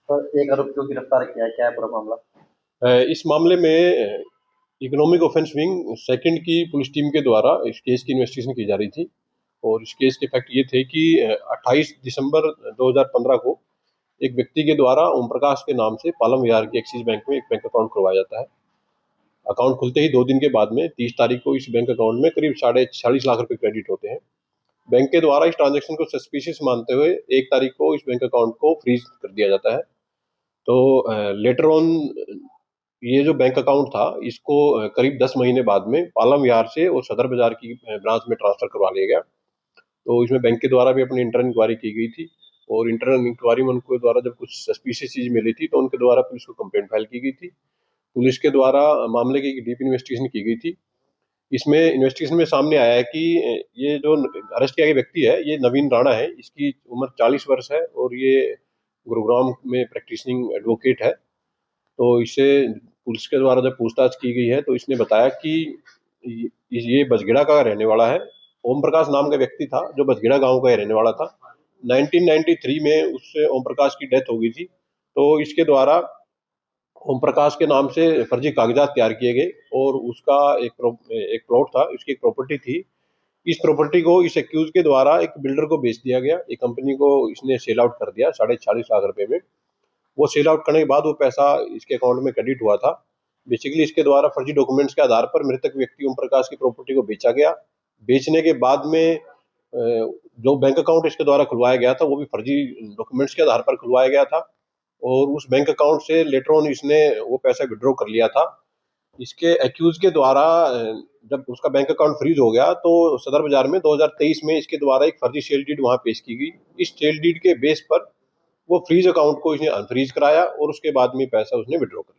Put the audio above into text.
तो एक आरोपी को गिरफ्तार किया है, क्या है पूरा मामला? इस मामले में इकोनॉमिक ऑफेंस विंग सेकंड की पुलिस टीम के द्वारा इस केस की इन्वेस्टिगेशन की जा रही थी। और इस केस के फैक्ट ये थे कि 28 दिसंबर 2015 को एक व्यक्ति के द्वारा ओम प्रकाश के नाम से पालम विहार के एक्सिस बैंक में एक बैंक अकाउंट खुलवाया जाता है। अकाउंट खुलते ही 2 दिन के बाद में 30 तारीख को इस बैंक अकाउंट में करीब 40 लाख रुपए क्रेडिट होते हैं। बैंक के द्वारा इस ट्रांजैक्शन को सस्पिशियस मानते हुए 1 तारीख को इस बैंक अकाउंट को फ्रीज कर दिया जाता है। तो लेटर ऑन ये जो बैंक अकाउंट था इसको करीब 10 महीने बाद में पालम विहार से और सदर बाजार की ब्रांच में ट्रांसफर करवा लिया गया। तो इसमें बैंक के द्वारा भी अपनी इंटरनल इंक्वायरी की गई थी। और इंटरनल इंक्वायरी में उनके द्वारा जब कुछ सस्पिशियस चीज मिली थी तो उनके द्वारा पुलिस को कंप्लेंट फाइल की गई थी। पुलिस के द्वारा मामले की डीप इन्वेस्टिगेशन की गई थी। इसमें इन्वेस्टिगेशन में सामने आया है कि ये जो अरेस्ट किया गया व्यक्ति है ये नवीन राणा है। इसकी उम्र 40 वर्ष है और ये गुरुग्राम में प्रैक्टिसिंग एडवोकेट है। तो इससे पुलिस के द्वारा जब पूछताछ की गई है तो इसने बताया कि ये बजगेड़ा का रहने वाला है। ओम प्रकाश नाम का व्यक्ति था जो बजगेड़ा गांव का रहने वाला था। 1993 में उससे ओम प्रकाश की डेथ हो गई थी। तो इसके द्वारा ओम प्रकाश के नाम से फर्जी कागजात तैयार किए गए और उसका एक प्लॉट था, उसकी एक प्रॉपर्टी थी। इस प्रॉपर्टी को इस एक्यूज के द्वारा एक बिल्डर को बेच दिया गया। एक कंपनी को इसने सेल आउट कर दिया 46.5 लाख रुपए में। वो सेल आउट करने के बाद वो पैसा इसके अकाउंट में क्रेडिट हुआ था। बेसिकली इसके द्वारा फर्जी डॉक्यूमेंट्स के आधार पर मृतक व्यक्ति ओम प्रकाश की प्रॉपर्टी को बेचा गया। बेचने के बाद में जो बैंक अकाउंट इसके द्वारा खुलवाया गया था वो भी फर्जी डॉक्यूमेंट्स के आधार पर खुलवाया गया था। और उस बैंक अकाउंट से लेटर ऑन इसने वो पैसा विड्रॉ कर लिया था। इसके एक्यूज के द्वारा जब उसका बैंक अकाउंट फ्रीज हो गया तो सदर बाजार में 2023 में इसके द्वारा एक फर्जी सेल डीड वहां पेश की गई। इस सेल डीड के बेस पर वो फ्रीज अकाउंट को इसने अनफ्रीज कराया और उसके बाद में पैसा उसने विड्रॉ कर